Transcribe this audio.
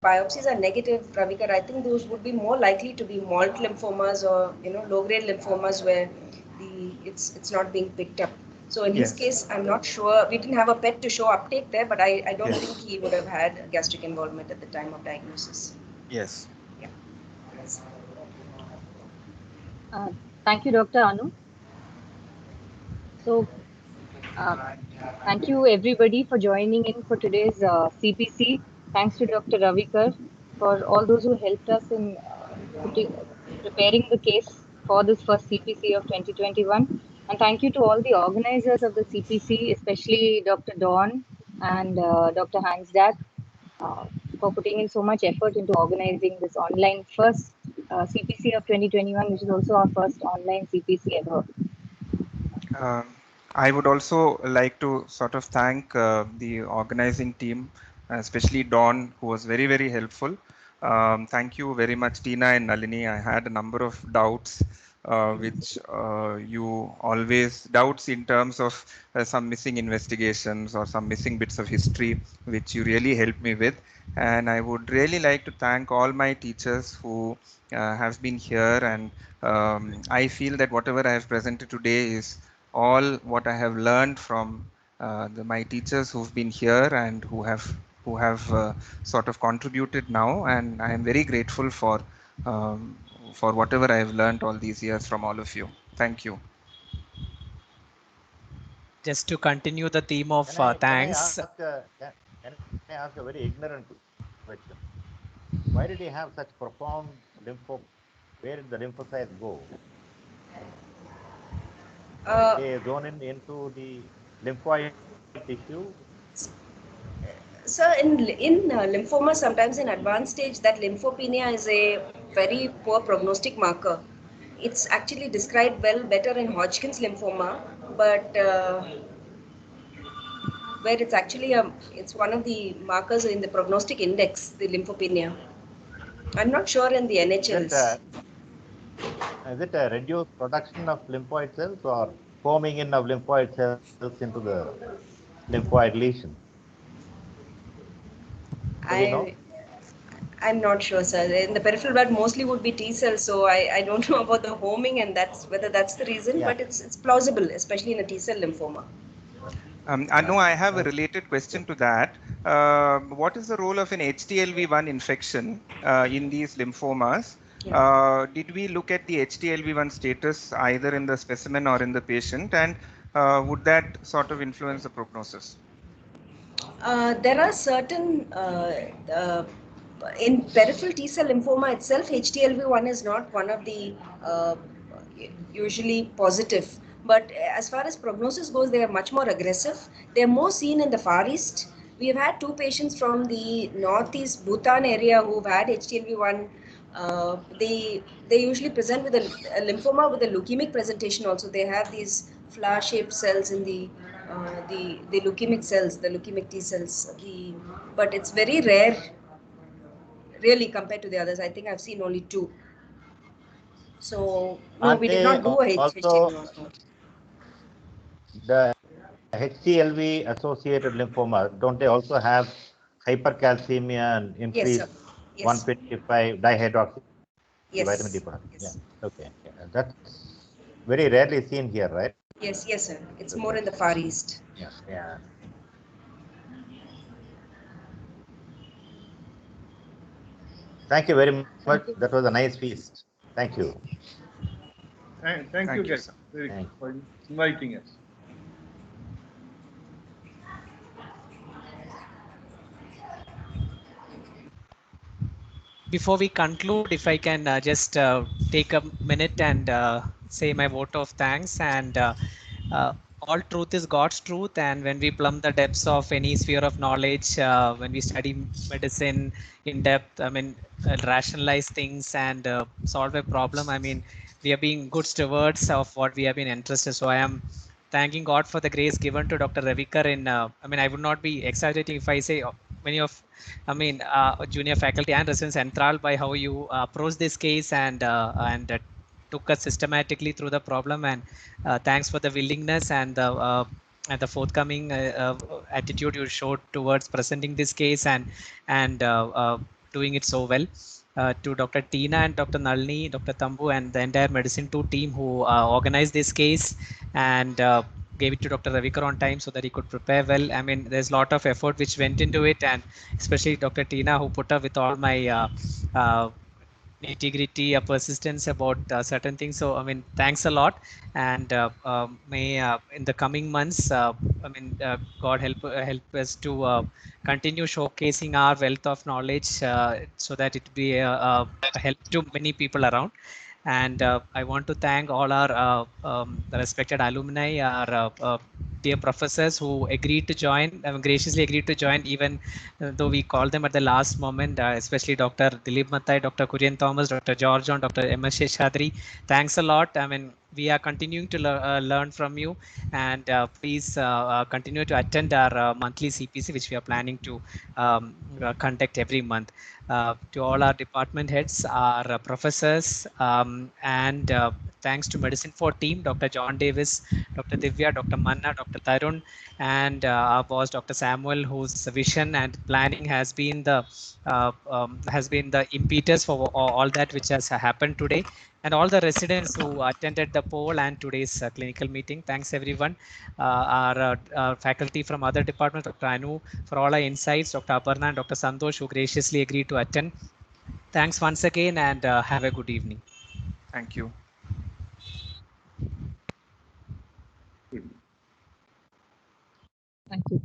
biopsies are negative, Ravikar, I think those would be more likely to be malt lymphomas or low-grade lymphomas where it's not being picked up. So in his Yes. case, I'm not sure. We didn't have a PET to show uptake there, but I don't think Yes. he would have had gastric involvement at the time of diagnosis. Yes. Yeah. Yes. Uh, Thank you, Dr. Anu. So, uh, thank you everybody for joining in for today's CPC. Thanks to Dr. Ravikar for all those who helped us in preparing the case for this first CPC of 2021. And thank you to all the organizers of the CPC, especially Dr. Dawn and Dr. Hansdad, uh, for putting in so much effort into organizing this online first CPC of 2021, which is also our first online CPC ever. Um, I would also like to sort of thank the organizing team, especially Dawn, who was very, very helpful. Thank you very much, Tina and Nalini. I had a number of doubts, which you always doubts in terms of some missing investigations or some missing bits of history, which you really helped me with. And I would really like to thank all my teachers who have been here. And I feel that whatever I have presented today is all what I have learned from my teachers who've been here and who have sort of contributed now, and I am very grateful for whatever I have learned all these years from all of you. Thank you. Just to continue the theme of thanks. Can I ask a very ignorant question? Why did he have such profound lympho? Where did the lymphocytes go? They zone into the lymphoid tissue. So in lymphoma, sometimes in advanced stage, that lymphopenia is a very poor prognostic marker. It's actually described better in Hodgkin's lymphoma, but where it's actually it's one of the markers in the prognostic index, the lymphopenia. I'm not sure in the NHLs. Is it a reduced production of lymphoid cells or forming in of lymphoid cells into the lymphoid lesion? Do we know? I'm not sure, sir. In the peripheral blood, mostly would be T cells, so I don't know about the homing and whether that's the reason, but it's plausible, especially in a T cell lymphoma. I know I have a related question to that. What is the role of an HTLV1 infection in these lymphomas? Did we look at the HTLV1 status either in the specimen or in the patient, and would that sort of influence the prognosis? There are certain in peripheral T cell lymphoma itself, HTLV1 is not one of the usually positive. But as far as prognosis goes, they are much more aggressive. They are more seen in the Far East. We have had two patients from the northeast Bhutan area who've had HTLV1. They usually present with a lymphoma with a leukemic presentation also. They have these flower-shaped cells in the leukemic cells, the leukemic T cells. But it's very rare, really, compared to the others. I think I've seen only two. So no, we did not do a HTLV. The HTLV associated lymphomas, don't they also have hypercalcemia and increased 125 dihydroxy vitamin D production? Yes. Yeah. Okay. Yeah. That's very rarely seen here, right? Yes, sir. It's more in the Far East. Yeah. Thank you very much. That was a nice feast. Thank you. Thank you, guys, for inviting us. Before we conclude, if I can just take a minute and say my vote of thanks. And all truth is God's truth. And when we plumb the depths of any sphere of knowledge, when we study medicine in depth, I mean, rationalize things and solve a problem, I mean, we are being good stewards of what we have been entrusted. So I am thanking God for the grace given to Dr. Ravikar. I mean, I would not be exaggerating if I say many of, junior faculty and residents enthralled by how you approach this case and took us systematically through the problem. And thanks for the willingness and the forthcoming attitude you showed towards presenting this case and doing it so well. To Dr. Tina and Dr. Nalini, Dr. Tambu, and the entire Medicine 2 team who organized this case and gave it to Dr. Ravikar on time so that he could prepare well. I mean, there's a lot of effort which went into it, and especially Dr. Tina who put up with all my nitty-gritty persistence about certain things. So I mean, thanks a lot, and may in the coming months, I mean, God help us to continue showcasing our wealth of knowledge, so that it be a help to many people around. And I want to thank all our the respected alumni, our dear professors who agreed to join, graciously agreed to join, even though we called them at the last moment, especially Dr. Dilip Mathai, Dr. Kurian Thomas, Dr. George John, Dr. M.S. Sheshadri. Thanks a lot. I mean, we are continuing to learn from you, and please continue to attend our monthly CPC, which we are planning to conduct every month. To all our department heads, our professors, and thanks to Medicine 4 team, Dr. John Davis, Dr. Divya, Dr. Manna, Dr. Tarun, and our boss, Dr. Samuel, whose vision and planning has been the impetus for all that which has happened today, and all the residents who attended the poll and today's clinical meeting. Thanks everyone. Our faculty from other departments, Dr. Anu, for all our insights, Dr. Aparna and Dr. Santosh, who graciously agreed to attend. Thanks once again, and have a good evening. Thank you. Thank you.